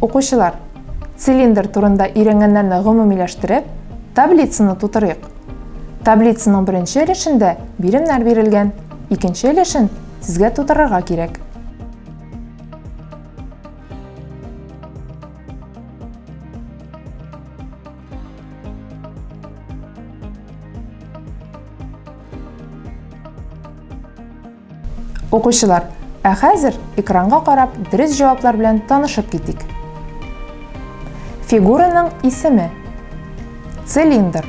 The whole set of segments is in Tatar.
Окуучулар, цилиндр турында үйрөнгөндөрдү гомумилештирип, таблицаны тутурайык. Таблицанын биринчи элишинде биримдер берилген, экинчи элишин сизге тутурарга керек. Окуучулар, азыр экранга карап, дұрыс жауаплар белән танышып китик. Фигураның исеме: цилиндр.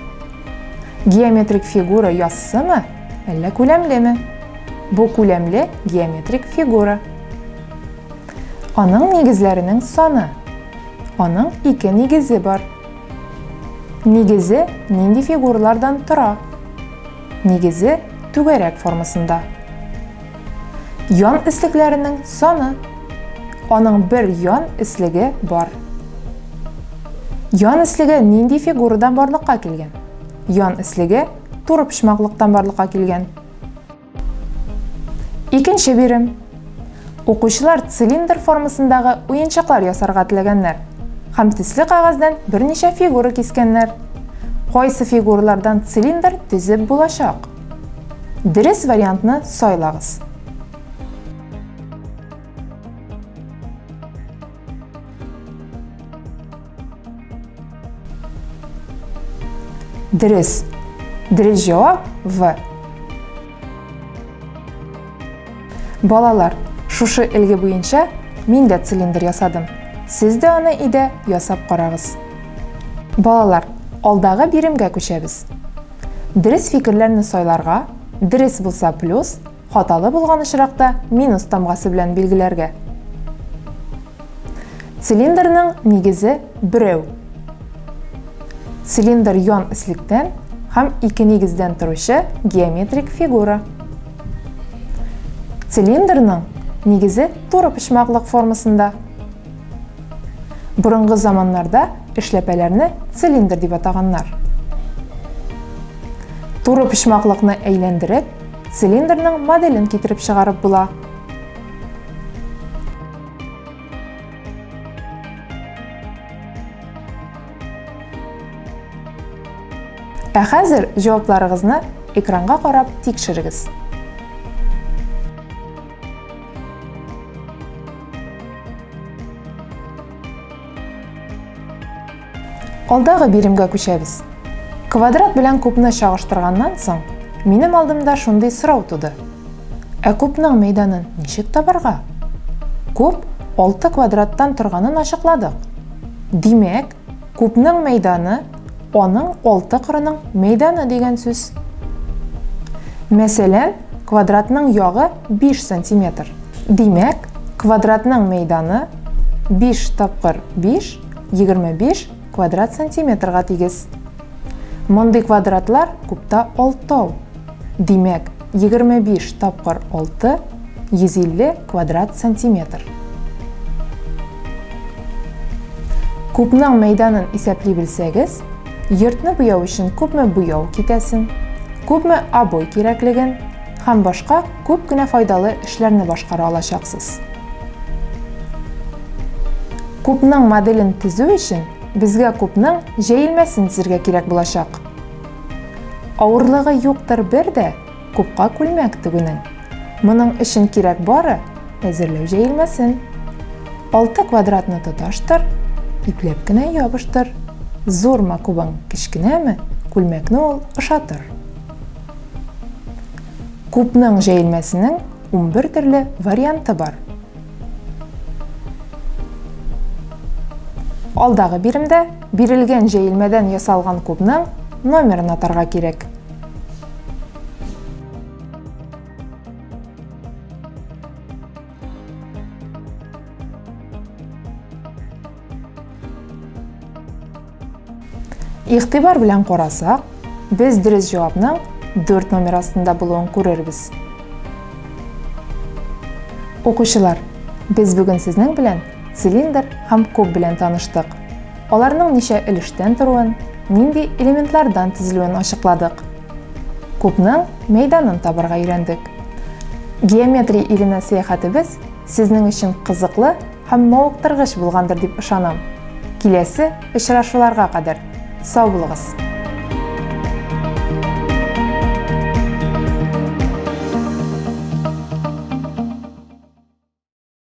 Геометрик фигура яссымы, әллә күләмлеме? Бу күләмле геометрик фигура. Аның нигезләренең саны. Аның 2 нигезе бар. Нигезе нинди фигуралардан тора? Нигезе түгәрәк формасында. Ян ислекләренең саны. Аның бер ян ислеге бар. Ян ислеге нинди фигурадан барлыкка килгән? Ян ислеге туры почмаклыктан барлыкка килгән. Икенче бирим. Окуучулар цилиндр формасындагы уенчаклар ясарга теләгәннәр һәм төсле кагаздан берничә фигура кискәннәр. Кайсы фигуралардан цилиндр төзеп булачак? Дөрес вариантны сайлагыз. Дөрес. Дөрес җавап В. Балалар, шушы илге буенча мин дә цилиндр ясадым. Сез дә аны өйдә ясап карагыз. Балалар, алдагы биремгә күчәбез. Дөрес фикерләрне сайларга, дөрес булса плюс, хаталы булган очракта минус тамгасы белән билгеләргә. Цилиндрның нигезе берәү. Цилиндр ян ислектән һәм 2 нигездән торучы геометрик фигура. Цилиндрның нигезе туры почмаклык формасында. Борынгы заманнарда эшләпәләрне цилиндр дип атаганнар. Туры почмаклыкны әйләндереп, цилиндрның моделен китереп чыгарып була. Хәзер җавапларыгызны экранга карап тикшерегез. Алдагы биремгә күчәбез. Квадрат белән кубны чагыштырганнан соң, минем алдымда шундый сорау туды. Кубның мәйданын ничек табарга? Куб 6 квадраттан торганын ачыкладык. Димәк, кубның мәйданы аның 6 кырының мәйданы дигән сүз. Мәсәлән, квадратның ягы 5 см. Димәк, квадратның мәйданы 5 тапкыр 5, 25 квадрат сантиметрга тигез. Мондый квадратлар кубта 6. Димәк, 25 тапкыр 6, 150 квадрат сантиметр. Кубның мәйданын исәпли белсәгез, йортны буяу өчен күпме буяу китәсен, күпме обой кирәклеген һәм башка күп кенә файдалы эшләрне башкара алачаксыз. Кубның моделен төзү өчен безгә кубның җәелмәсен төзергә кирәк булачак. Авырлыгы юктыр бер дә кубка күлмәк тегүнең. Моның өчен кирәк бары әзерләү җәелмәсен. 6 квадратны тоташтыр, ипләп кенә ябыштыр. Зурма кубың кечкенәме, күлмәкне ул ышатыр. Кубның җәелмәсенең 11 төрле варианты бар. Алдагы биремдә бирелгән җәелмәдән ясалган кубның номерын атарга кирәк. Игътибар белән карасак, без дөрес җавапның 4 номер астында булуын күрербез. Окуучылар, без бүген сезнең белән цилиндр һәм куб белән таныштык. Аларның ничә өлештән торуын, нинди элементлардан төзелүен ачыкладык. Кубның мәйданын табарга өйрәндек. Геометрия иленә сәяхәтебез сезнең өчен кызыклы һәм мавыктыргыч булгандыр дип ышанам. Киләсе очрашуларга кадәр сау булыгыз.